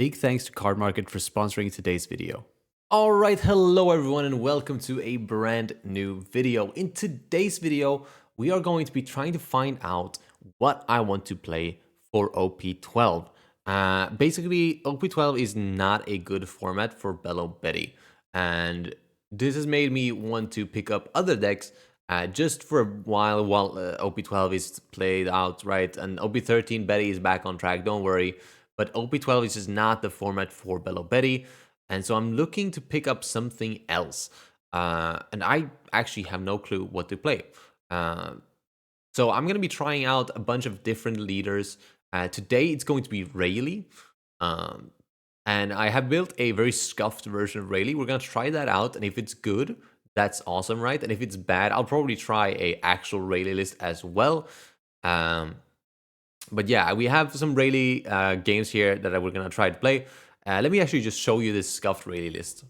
Big thanks to Cardmarket for sponsoring today's video. Alright, hello everyone and welcome to a brand new video. In today's video, we are going to be trying to find out what I want to play for OP12. Basically, OP12 is not a good format for Bello Betty, and this has made me want to pick up other decks just for a while OP12 is played out, right? And OP13 Betty is back on track, don't worry. But OP12 is just not the format for Bello Betty, and so I'm looking to pick up something else. And I actually have no clue what to play. So I'm going to be trying out a bunch of different leaders. Today it's going to be Rayleigh. And I have built a very scuffed version of Rayleigh. We're going to try that out, and if it's good, that's awesome, right? And if it's bad, I'll probably try a actual Rayleigh list as well. But yeah, we have some Rayleigh games here that we're going to try to play. Let me actually just show you this scuffed Rayleigh list.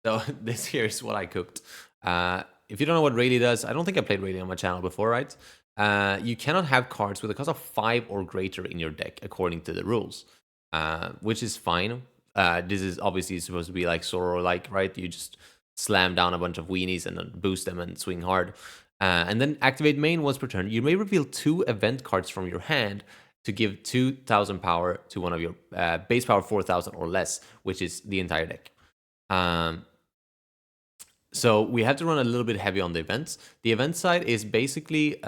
So this here is what I cooked. If you don't know what Rayleigh does, I don't think I played Rayleigh on my channel before, right? You cannot have cards with a cost of 5 or greater in your deck, according to the rules, which is fine. This is obviously supposed to be like Sorrow-like, right? You just slam down a bunch of weenies and then boost them and swing hard. And then activate main once per turn. You may reveal 2 event cards from your hand to give 2,000 power to one of your base power 4,000 or less, which is the entire deck. So we have to run a little bit heavy on the events. The event side is basically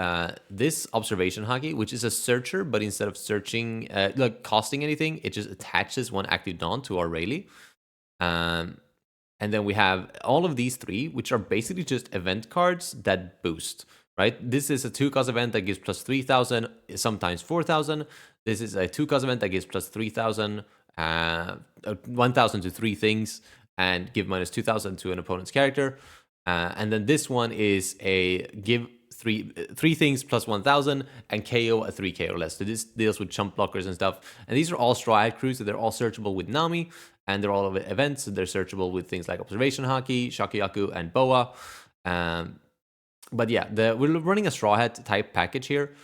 this observation hockey, which is a searcher, but instead of searching, like costing anything, it just attaches 1 active Dawn to our Rayleigh. And then we have all of these 3, which are basically just event cards that boost, right? This is a 2-cost event that gives plus 3,000, sometimes 4,000. This is a 2-cost event that gives plus 3,000, 1,000 to 3 things, and give minus 2,000 to an opponent's character. And then this one is a give 3 things plus 1,000 and KO a 3K or less. So this deals with chump blockers and stuff. And these are all Straw Hat Crews, so they're all searchable with Nami. And they're all of events, so they're searchable with things like Observation Hockey, Shakuyaku, and Boa. But yeah, we're running a Straw Hat type package here,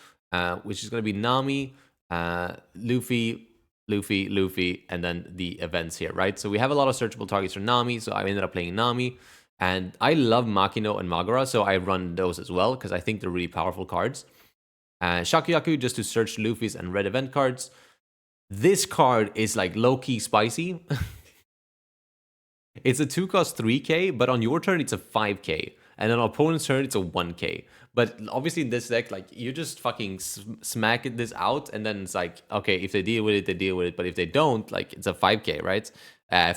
which is going to be Nami, Luffy, and then the events here, right? So we have a lot of searchable targets for Nami, so I ended up playing Nami. And I love Makino and Magura, so I run those as well, because I think they're really powerful cards. Shakuyaku, just to search Luffy's and red event cards. This card is like low-key spicy. It's a 2-cost 3k, but on your turn, it's a 5k. And on opponent's turn, it's a 1k. But obviously in this deck, like, you just fucking smack this out, and then it's like, okay, if they deal with it, they deal with it. But if they don't, like, it's a 5k, right?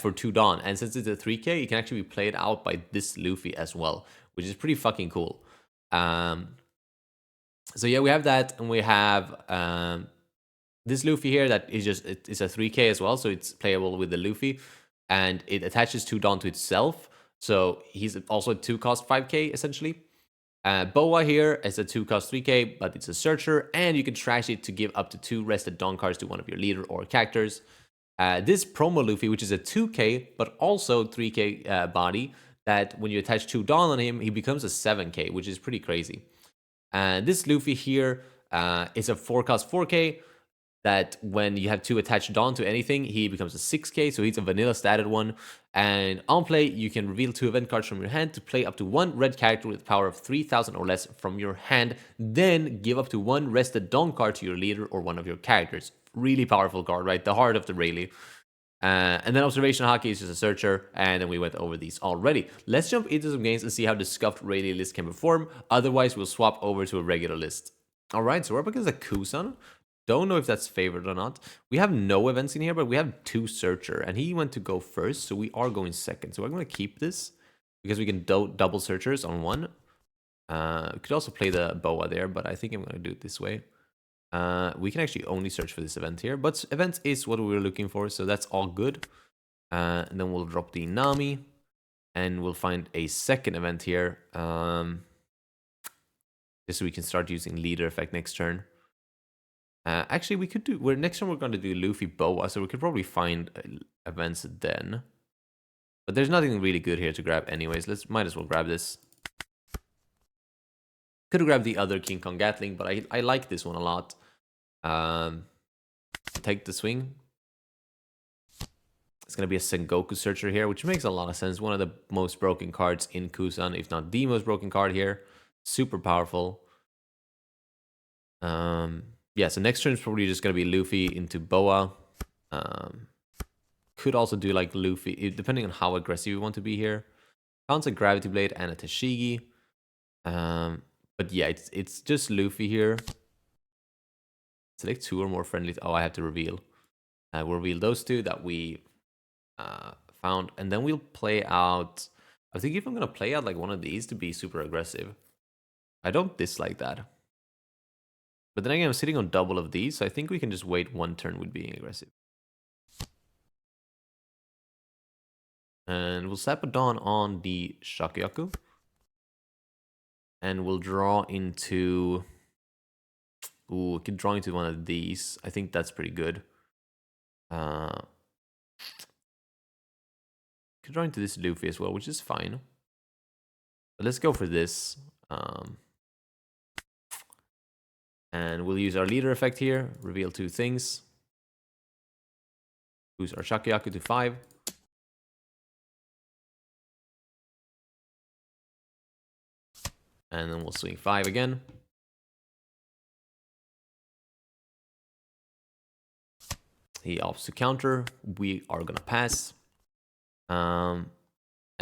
For 2 Dawn. And since it's a 3k, it can actually be played out by this Luffy as well, which is pretty fucking cool. So yeah, we have that, and we have this Luffy here that is just, it's a 3k as well, so it's playable with the Luffy, and it attaches 2 Dawn to itself, so he's also a 2-cost 5k essentially. Boa here is a 2-cost 3k, but it's a searcher, and you can trash it to give up to 2 rested Dawn cards to one of your leader or characters. This promo Luffy, which is a 2k but also 3k body, that when you attach 2 Dawn on him, he becomes a 7k, which is pretty crazy. This Luffy here is a 4-cost 4k, that when you have 2 attached Dawn to anything, he becomes a 6k, so he's a vanilla statted one. And on play, you can reveal 2 event cards from your hand to play up to 1 red character with power of 3,000 or less from your hand, then give up to 1 rested Dawn card to your leader or one of your characters. Really powerful card, right? The heart of the Rayleigh. And then Observation Hockey is just a searcher, and then we went over these already. Let's jump into some games and see how the scuffed Rayleigh list can perform. Otherwise, we'll swap over to a regular list. Alright, so we're up against a Kusan. Don't know if that's favored or not. We have no events in here, but we have 2 searcher, and he went to go first, so we are going second. So I'm going to keep this because we can double searchers on 1. We could also play the Boa there, but I think I'm going to do it this way. We can actually only search for this event here, but event is what we were looking for, so that's all good. And then we'll drop the Nami, and we'll find a second event here, just so we can start using leader effect next turn. Actually, we could do. Next time we're going to do Luffy Boa, so we could probably find events then. But there's nothing really good here to grab, anyways. Might as well grab this. Could have grabbed the other King Kong Gatling, but I like this one a lot. Take the swing. It's going to be a Sengoku Searcher here, which makes a lot of sense. One of the most broken cards in Kusan, if not the most broken card here. Super powerful. Yeah, so next turn is probably just going to be Luffy into Boa. Could also do like Luffy, depending on how aggressive you want to be here. Counts a Gravity Blade and a Tashigi. But yeah, it's just Luffy here. Select 2 or more friendly. Oh, I have to reveal. We'll reveal those 2 that we found. And then we'll play out... I think if I'm going to play out like one of these to be super aggressive. I don't dislike that. But then again, I'm sitting on double of these, so I think we can just wait 1 turn with being aggressive. And we'll slap a Dawn on the Shakuyaku. And we'll draw into... Ooh, we could draw into one of these. I think that's pretty good. Could draw into this Luffy as well, which is fine. But let's go for this. And we'll use our leader effect here. Reveal 2 things. Boost our Shakuyaku to 5. And then we'll swing 5 again. He opts to counter. We are going to pass. I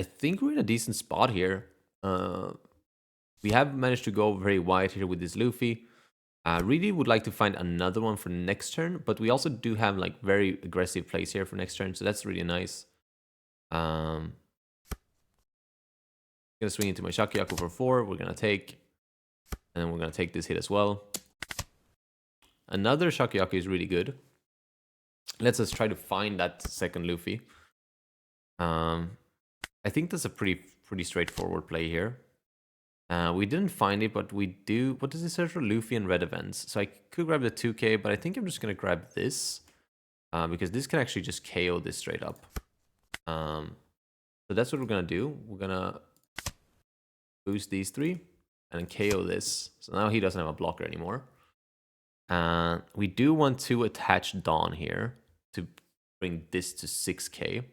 think we're in a decent spot here. We have managed to go very wide here with this Luffy. Really would like to find another one for next turn, but we also do have like very aggressive plays here for next turn, so that's really nice. Gonna swing into my Shakuyaku for 4. We're gonna take, and then we're gonna take this hit as well. Another Shakuyaku is really good. Let's just try to find that second Luffy. I think that's a pretty straightforward play here. We didn't find it, but we do... What does it search for? Luffy and red events. So I could grab the 2k, but I think I'm just going to grab this. Because this can actually just KO this straight up. So that's what we're going to do. We're going to boost these 3 and then KO this. So now he doesn't have a blocker anymore. We do want to attach Dawn here to bring this to 6k.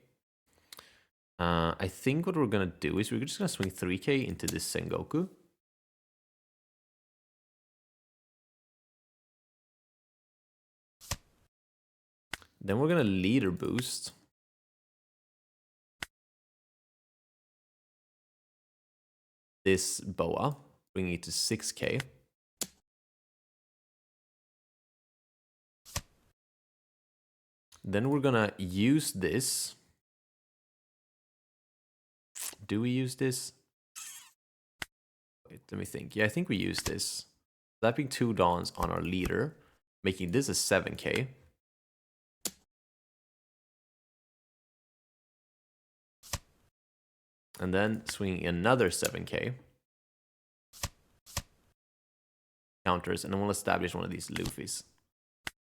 I think what we're going to do is we're just going to swing 3k into this Sengoku. Then we're going to leader boost. This Boa, bringing it to 6k. Then we're going to use this. Do we use this? Wait, let me think. Yeah, I think we use this. Slapping 2 Dawns on our leader, making this a 7k. And then swinging another 7k. Counters, and then we'll establish one of these Luffys.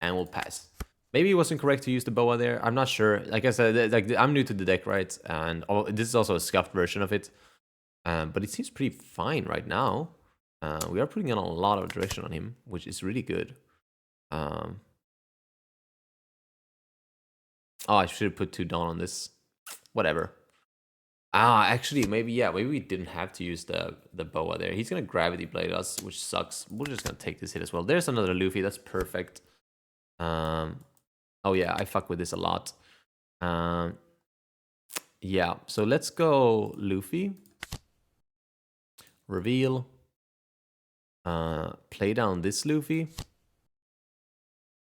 And we'll pass. Maybe it wasn't correct to use the Boa there. I'm not sure. Like I said, like I'm new to the deck, right? And this is also a scuffed version of it. But it seems pretty fine right now. We are putting in a lot of direction on him, which is really good. Oh, I should have put 2 Dawn on this. Whatever. Actually, maybe we didn't have to use the Boa there. He's gonna Gravity Blade us, which sucks. We're just gonna take this hit as well. There's another Luffy. That's perfect. Oh yeah, I fuck with this a lot. Yeah, so let's go Luffy. Reveal. Play down this Luffy.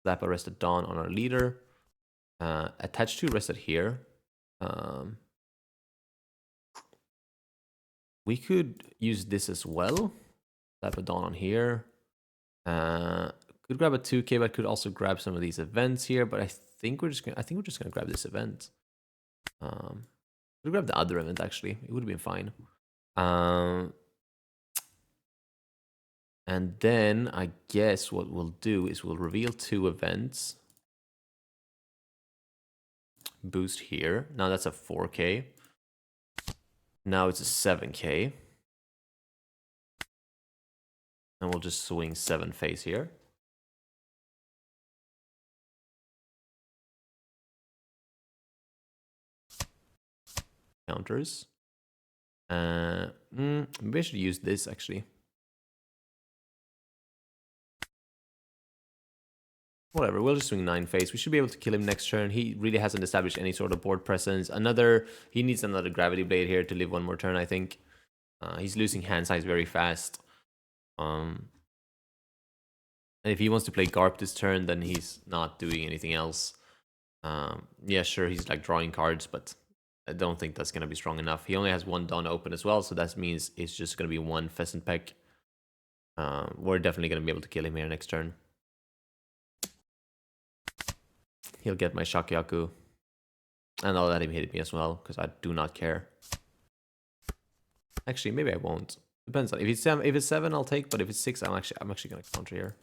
Slap Arrested Dawn on our leader. Attach to Arrested here. We could use this as well. Slap a Dawn on here. Could grab a 2k, but could also grab some of these events here. But I think we're just gonna grab this event. Could grab the other event actually. It would have been fine. And then I guess what we'll do is we'll reveal 2 events. Boost here. Now that's a 4k. Now it's a 7k. And we'll just swing 7 face here. counters. Maybe I should use this actually. Whatever, we'll just swing 9 face. We should be able to kill him next turn. He really hasn't established any sort of board presence. He needs another gravity blade here to live one more turn, I think. He's losing hand size very fast. And if he wants to play Garp this turn, then he's not doing anything else. Yeah, sure, he's like drawing cards, but I don't think that's going to be strong enough. He only has 1 Dawn open as well, so that means it's just going to be 1 Pheasant Peck. We're definitely going to be able to kill him here next turn. He'll get my Shakuyaku. And I'll let him hit me as well, because I do not care. Actually, maybe I won't. Depends on if it's 7, I'll take, but if it's 6, I'm actually gonna counter here.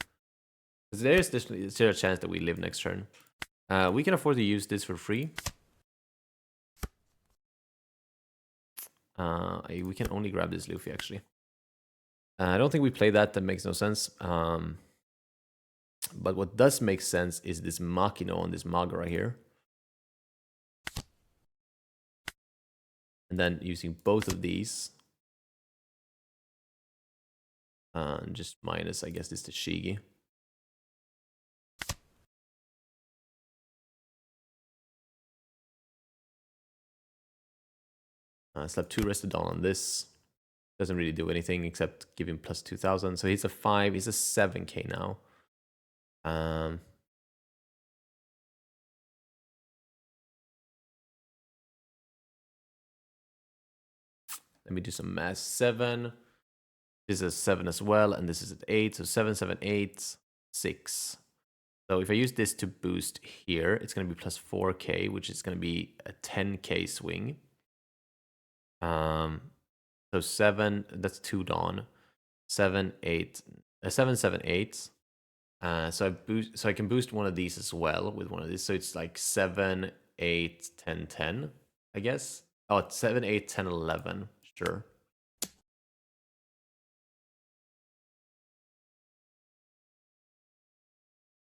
Because there's still a chance that we live next turn. We can afford to use this for free. We can only grab this Luffy actually. I don't think we play that. That makes no sense. But what does make sense is this Makino on this Maga right here. And then using both of these. Just minus, I guess, this to Shigi. Slap 2 rested down on this. Doesn't really do anything except give him plus 2,000. So he's a 5. He's a 7k now. Let me do some math. 7. This is 7 as well, and this is at 8. So 7, 7, 8, 6. So if I use this to boost here, it's going to be plus 4k, which is going to be a 10k swing. So 7, that's 2 Dawn. 7, 8, 7, 7, 8. So I can boost one of these as well with one of these. So it's like 7, 8, 10, 10, I guess. Oh, it's 7, 8, 10, 11. Sure.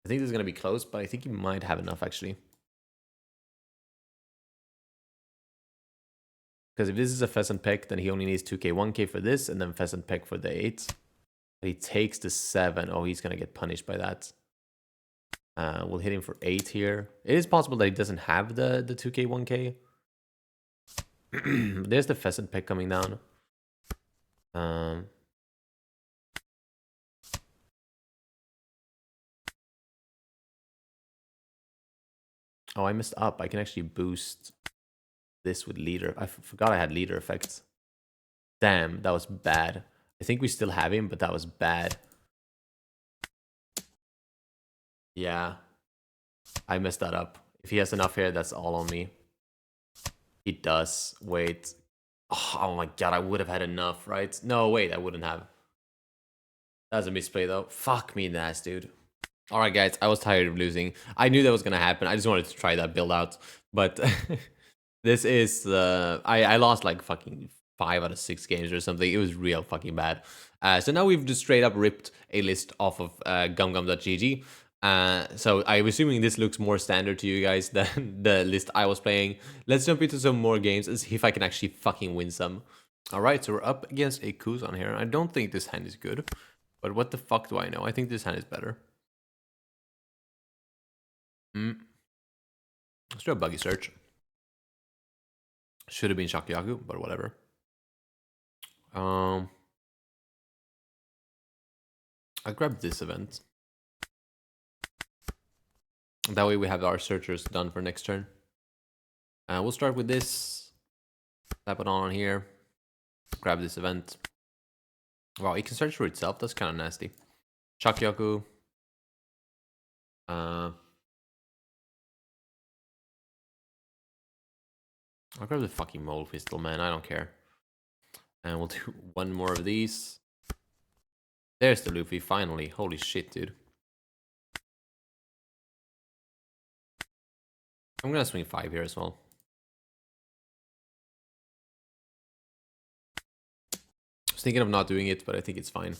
I think this is going to be close, but I think he might have enough actually. Because if this is a Pheasant Peck, then he only needs 2k, 1k for this, and then Pheasant Peck for the 8. But he takes the 7. Oh, he's going to get punished by that. We'll hit him for 8 here. It is possible that he doesn't have the 2k, 1k. There's the Pheasant Peck coming down. Oh, I messed up. I can actually boost this with leader. I forgot I had leader effects. Damn, that was bad. I think we still have him, but that was bad. Yeah. I messed that up. If he has enough here, that's all on me. He does. Wait. Oh my god, I would have had enough, right? No, wait, I wouldn't have. That's a misplay, though. Fuck me in the ass, dude. Alright, guys, I was tired of losing. I knew that was gonna happen. I just wanted to try that build out. But this is... I lost like fucking 5 out of 6 games or something. It was real fucking bad. So now we've just straight up ripped a list off of gumgum.gg. So I'm assuming this looks more standard to you guys than the list I was playing. Let's jump into some more games and see if I can actually fucking win some. Alright, so we're up against a Kuzan here. I don't think this hand is good. But what the fuck do I know? I think this hand is better. Let's do a buggy search. Should have been Shakuyaku, but whatever. I grabbed this event. That way we have our searchers done for next turn. We'll start with this. Tap it on here. Grab this event. Wow, it can search for itself. That's kind of nasty. Shakuyaku. I'll grab the fucking mold pistol, man. I don't care. And we'll do one more of these. There's the Luffy, finally. Holy shit, dude. I'm gonna swing 5 here as well. I was thinking of not doing it, but I think it's fine.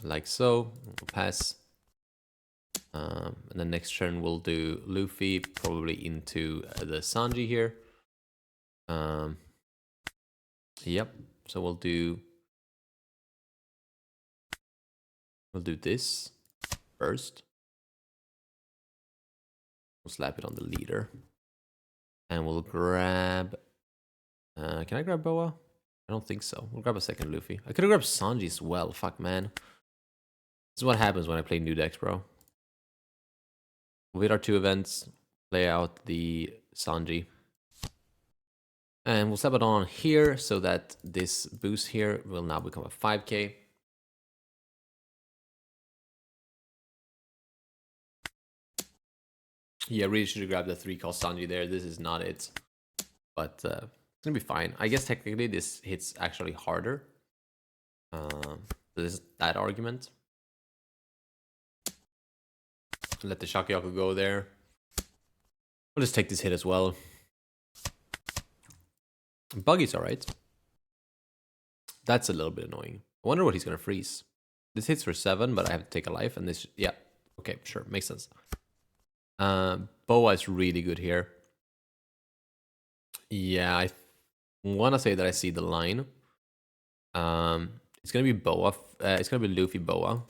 Like so. We'll pass. And then next turn we'll do Luffy, probably into the Sanji here. Yep. So we'll do this first. We'll slap it on the leader. And we'll grab... can I grab Boa? I don't think so. We'll grab a second Luffy. I could have grabbed Sanji as well. Fuck, man. This is what happens when I play new decks, bro. We'll hit our 2 events, play out the Sanji. And we'll slap it on here so that this boost here will now become a 5k. Yeah, really should have grabbed the 3-cost Sanji there. This is not it. But it's gonna be fine. I guess technically this hits actually harder. So this is that argument. Let the Shakuyaku go there. We'll just take this hit as well. Buggy's alright. That's a little bit annoying. I wonder what he's gonna freeze. This hits for 7, but I have to take a life, and this, yeah, okay, sure, makes sense. Boa is really good here. Yeah, I want to say that I see the line. It's gonna be Boa. It's gonna be Luffy Boa.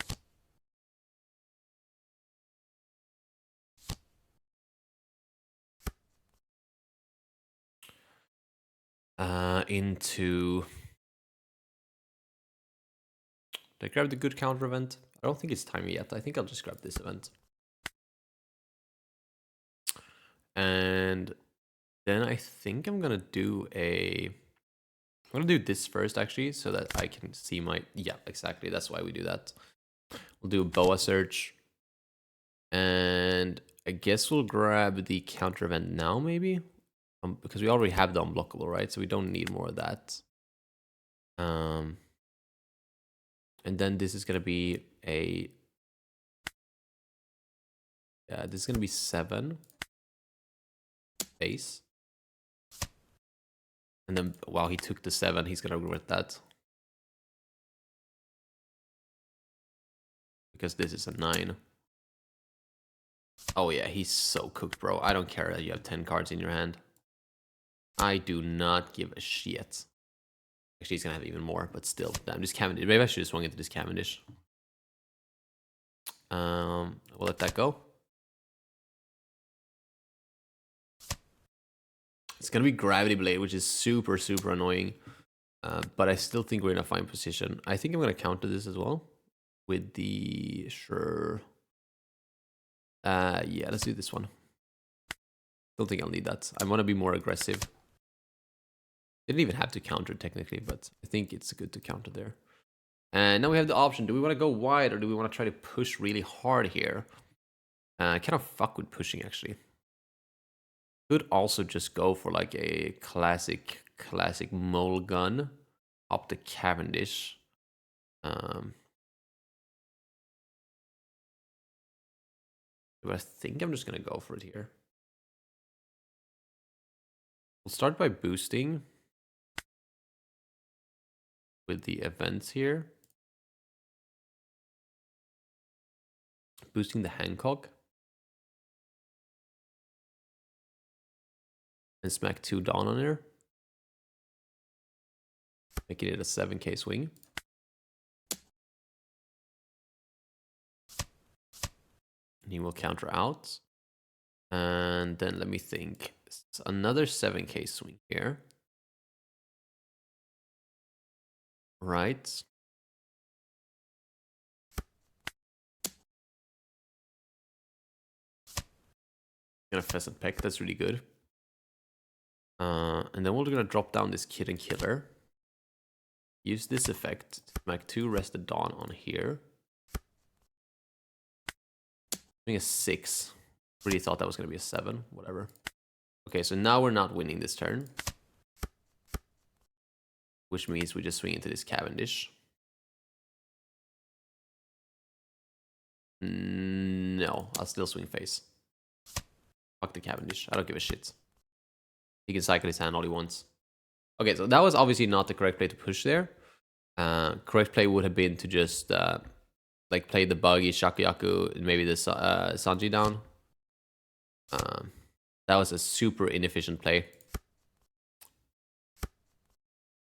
Into... Did I grab the good counter event? I don't think it's time yet. I think I'll just grab this event. And then I think I'm gonna do I'm gonna do this first, actually, so that I can see my... Yeah, exactly. That's why we do that. We'll do a Boa search. And I guess we'll grab the counter event now, maybe? Because we already have the unblockable, right? So we don't need more of that. And then this is gonna be a... Yeah, this is gonna be 7 base. And then while he took the 7, he's gonna regret that. Because this is a 9. Oh yeah, he's so cooked, bro. I don't care that you have 10 cards in your hand. I do not give a shit. Actually, he's gonna have even more, but still. Damn, this Cavendish. Maybe I should have swung into this Cavendish. We'll let that go. It's gonna be Gravity Blade, which is super, super annoying. But I still think we're in a fine position. I think I'm gonna counter this as well. With the... Sure. Yeah, let's do this one. Don't think I'll need that. I want to be more aggressive. Didn't even have to counter technically, but I think it's good to counter there. And now we have the option. Do we want to go wide or do we want to try to push really hard here? I kind of fuck with pushing, actually. Could also just go for like a classic mole gun up the Cavendish. But I think I'm just going to go for it here. We'll start by boosting with the events here. Boosting the Hancock. And smack 2 Dawn on here. Making it a 7k swing. And he will counter out. And then let me think. It's another 7k swing here. Right. Gonna Pheasant Peck, that's really good. And then we're gonna drop down this Kid and Killer. Use this effect to make 2 Rested Dawn on here. I think a 6. Really thought that was gonna be a 7, whatever. Okay, so now we're not winning this turn. Which means we just swing into this Cavendish. No, I'll still swing face. Fuck the Cavendish, I don't give a shit. He can cycle his hand all he wants. Okay, so that was obviously not the correct play to push there. Correct play would have been to just like play the buggy Shakuyaku and maybe the Sanji down. That was a super inefficient play.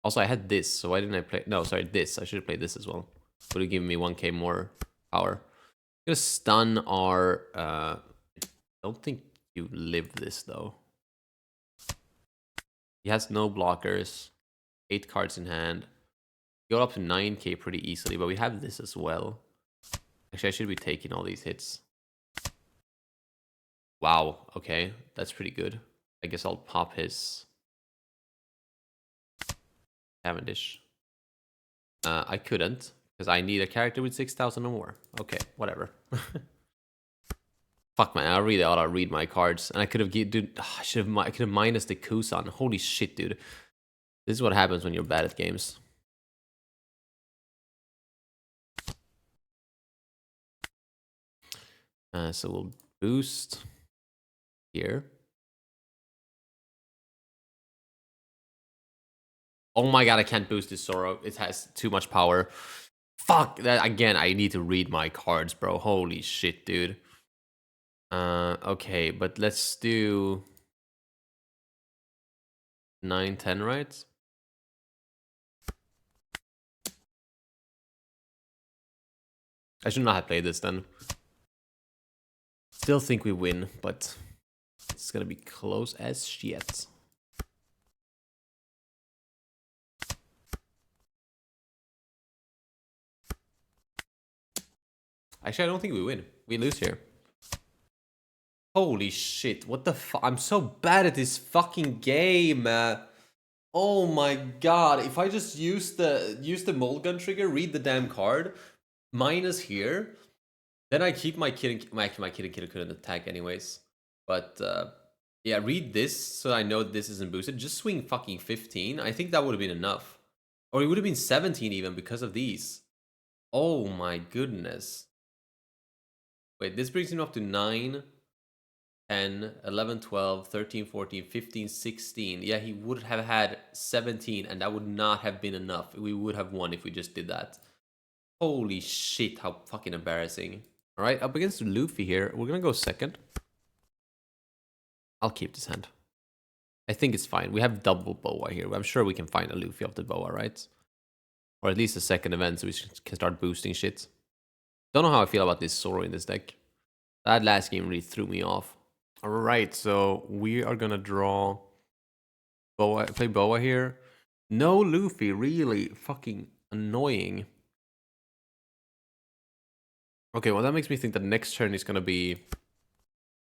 Also, I had this, so why didn't I play? No, sorry, this. I should have played this as well. Would have given me 1k more power. I'm gonna stun our. I don't think you live this though. He has no blockers. 8 cards in hand. Go up to 9k pretty easily, but we have this as well. Actually, I should be taking all these hits. Wow, okay, that's pretty good. I guess I'll pop his Cavendish. I couldn't, because I need a character with 6,000 or more. Okay, whatever. Fuck man, I really ought to read my cards. And I could have, dude, I could have minus the Kusan. Holy shit, dude. This is what happens when you're bad at games. So we'll boost here. Oh my god, I can't boost this Zoro. It has too much power. Fuck, that again, I need to read my cards, bro. Holy shit, dude. Okay, but let's do 9, 10, right? I should not have played this then. Still think we win, but it's gonna be close as shit. Actually, I don't think we win. We lose here. Holy shit, what the fuck? I'm so bad at this fucking game. Oh my god, if I just use the mold gun trigger, read the damn card, minus here, then I keep my kid and killer couldn't attack anyways. But yeah, read this so I know this isn't boosted. Just swing fucking 15. I think that would have been enough. Or it would have been 17 even because of these. Oh my goodness. Wait, this brings him up to 9, 10, 11, 12, 13, 14, 15, 16. Yeah, he would have had 17 and that would not have been enough. We would have won if we just did that. Holy shit, how fucking embarrassing. All right, up against Luffy here. We're going to go second. I'll keep this hand. I think it's fine. We have double Boa here. I'm sure we can find a Luffy off the Boa, right? Or at least a second event so we can start boosting shit. Don't know how I feel about this Zoro in this deck. That last game really threw me off. Alright, so we are gonna draw Boa, play Boa here. No Luffy, really fucking annoying. Okay, well that makes me think that next turn is gonna be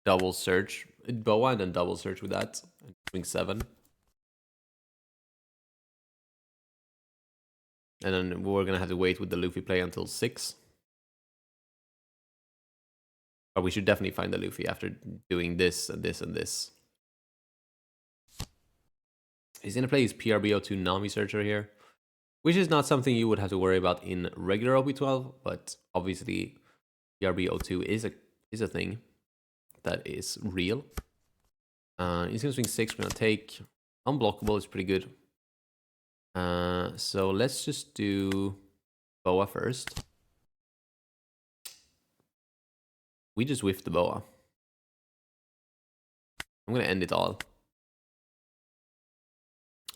double search. Boa and then double search with that. Swing 7. And then we're gonna have to wait with the Luffy play until 6. But we should definitely find the Luffy after doing this and this and this. He's gonna play his PRBO2 Nami Searcher here, which is not something you would have to worry about in regular OP12, but obviously PRBO2 is a thing that is real. He's gonna swing 6. We're gonna take unblockable. It's pretty good. So let's just do Boa first. We just whiffed the Boa. I'm gonna end it all.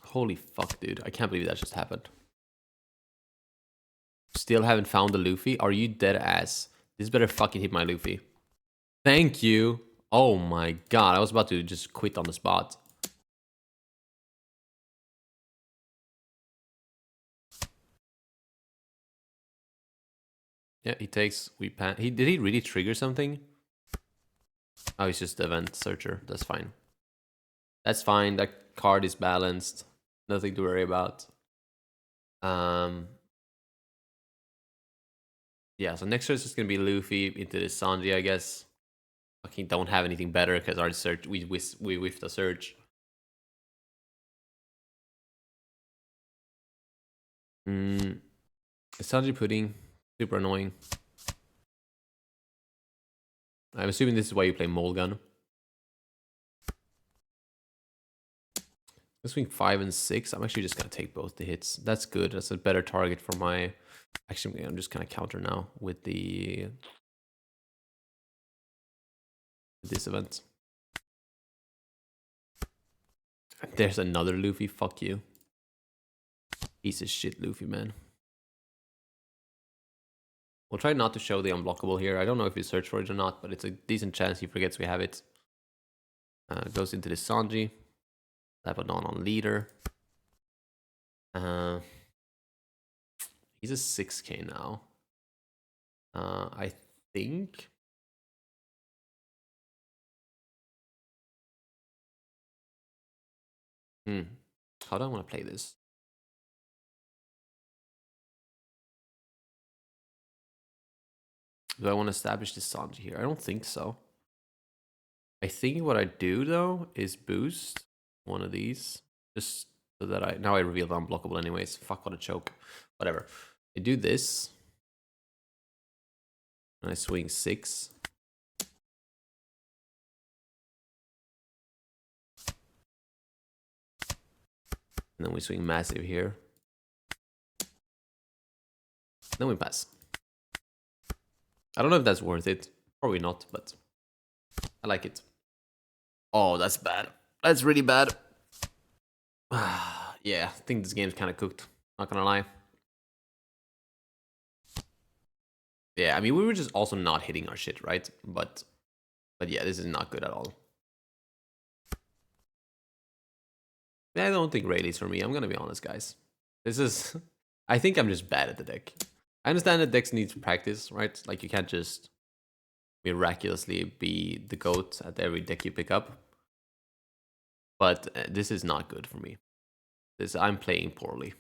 Holy fuck, dude. I can't believe that just happened. Still haven't found the Luffy? Are you dead ass? This better fucking hit my Luffy. Thank you. Oh my god. I was about to just quit on the spot. Yeah, he takes. Did he really trigger something? Oh, he's just the event searcher. That's fine. That's fine. That card is balanced. Nothing to worry about. Yeah, so next turn is just gonna be Luffy into the Sanji, I guess. Fucking don't have anything better because our search we whiffed the search. Sanji pudding, super annoying. I'm assuming this is why you play Mole Gun. Let's swing 5 and 6. I'm actually just gonna take both the hits. That's good. That's a better target for my Actually, I'm just kind of counter now with this event. There's another Luffy. Fuck you. Piece of shit Luffy, man. We'll try not to show the unblockable here. I don't know if we search for it or not, but it's a decent chance he forgets we have it. Goes into the Sanji. Level on leader. He's a 6k now. I think. How do I want to play this? Do I want to establish this Sanji here? I don't think so. I think what I do though is boost one of these, just so that now I reveal the unblockable anyways. Fuck, what a choke. Whatever. I do this. And I swing 6. And then we swing massive here. Then we pass. I don't know if that's worth it. Probably not, but I like it. Oh, that's bad. That's really bad. Yeah, I think this game's kind of cooked. Not gonna lie. Yeah, I mean, we were just also not hitting our shit, right? But yeah, this is not good at all. I don't think Rayleigh's for me. I'm gonna be honest, guys. This is... I think I'm just bad at the deck. I understand that decks need practice, right? Like, you can't just miraculously be the GOAT at every deck you pick up. But this is not good for me. I'm playing poorly.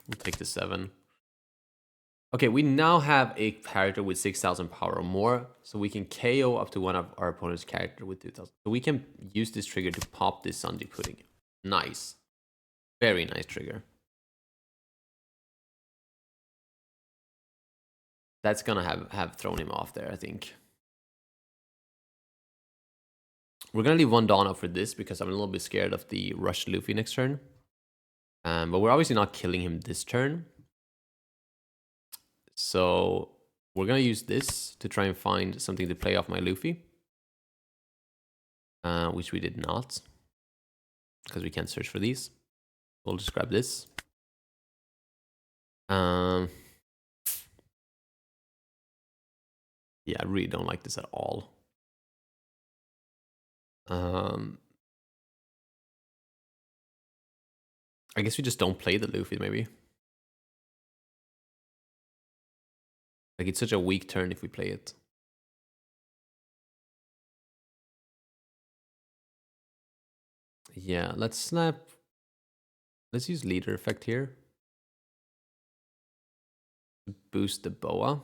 We'll take the 7. Okay, we now have a character with 6,000 power or more, so we can KO up to one of our opponent's character with 2,000. So we can use this trigger to pop this Sanji pudding. Nice. Very nice trigger. That's gonna have thrown him off there, I think. We're gonna leave 1 Dawn up for this because I'm a little bit scared of the rush Luffy next turn. But we're obviously not killing him this turn. So we're gonna use this to try and find something to play off my Luffy. Which we did not. Because we can't search for these. We'll just grab this. Yeah, I really don't like this at all. I guess we just don't play the Luffy, maybe. Like, it's such a weak turn if we play it. Yeah, let's use leader effect here. Boost the boa.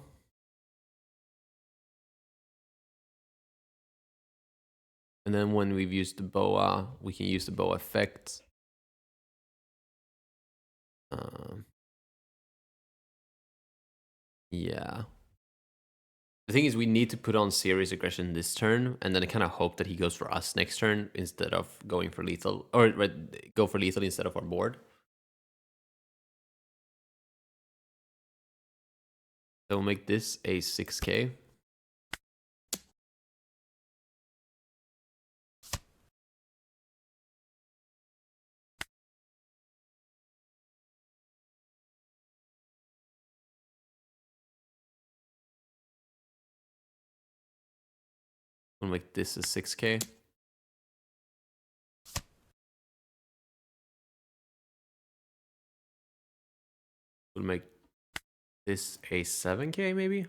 And then when we've used the boa, we can use the boa effect. Yeah. The thing is, we need to put on serious aggression this turn, and then I kind of hope that he goes for us next turn instead of going for lethal, or go for lethal instead of our board. So we'll make this a 6k. We'll make this a 6k. We'll make this a 7k maybe.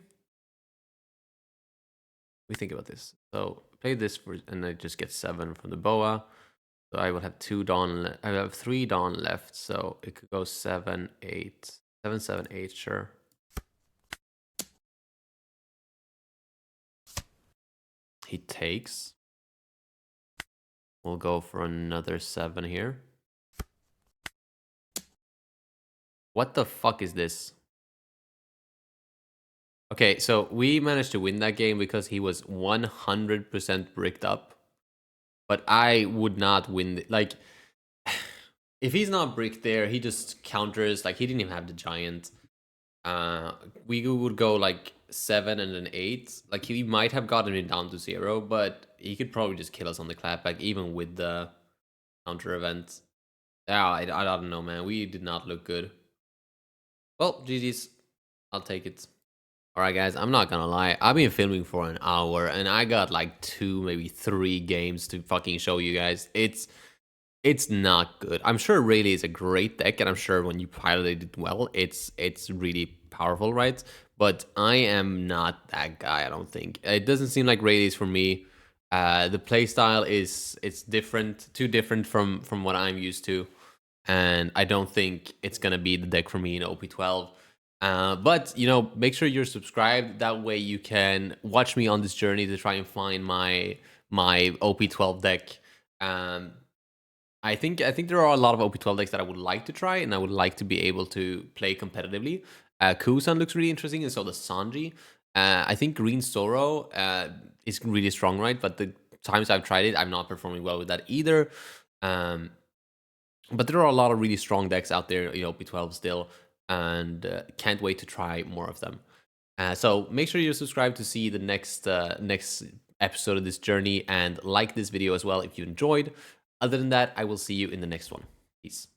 We think about this. So play this for, and I just get 7 from the boa. So I will have 2 Dawn. I have 3 Dawn left. So it could go 7, 8, 7, 7, 8. Sure. He takes. We'll go for another 7 here. What the fuck is this? Okay, so we managed to win that game because he was 100% bricked up. But I would not win. Like, If he's not brick there, he just counters. Like he didn't even have the giant. We would go like 7 and an 8. Like he might have gotten it down to 0, but he could probably just kill us on the clapback even with the counter event. Yeah, I don't know, man. We did not look good. Well, GG's. I'll take it. All right, guys, I'm not gonna lie. I've been filming for an hour, and I got like 2, maybe 3 games to fucking show you guys. It's not good. I'm sure Rayleigh is a great deck, and I'm sure when you pilot it well, it's really powerful, right? But I am not that guy. I don't think it doesn't seem like Rayleigh is for me. The playstyle is it's different, too different from what I'm used to, and I don't think it's gonna be the deck for me in OP12. But you know, make sure you're subscribed. That way, you can watch me on this journey to try and find my OP12 deck. Um, I think there are a lot of OP12 decks that I would like to try, and I would like to be able to play competitively. Kusan looks really interesting, and so does Sanji. I think Green Zoro is really strong, right? But the times I've tried it, I'm not performing well with that either. Um, but there are a lot of really strong decks out there, you know, OP12 still, and can't wait to try more of them. So make sure you subscribe to see the next episode of this journey, and like this video as well if you enjoyed. Other than that, I will see you in the next one. Peace.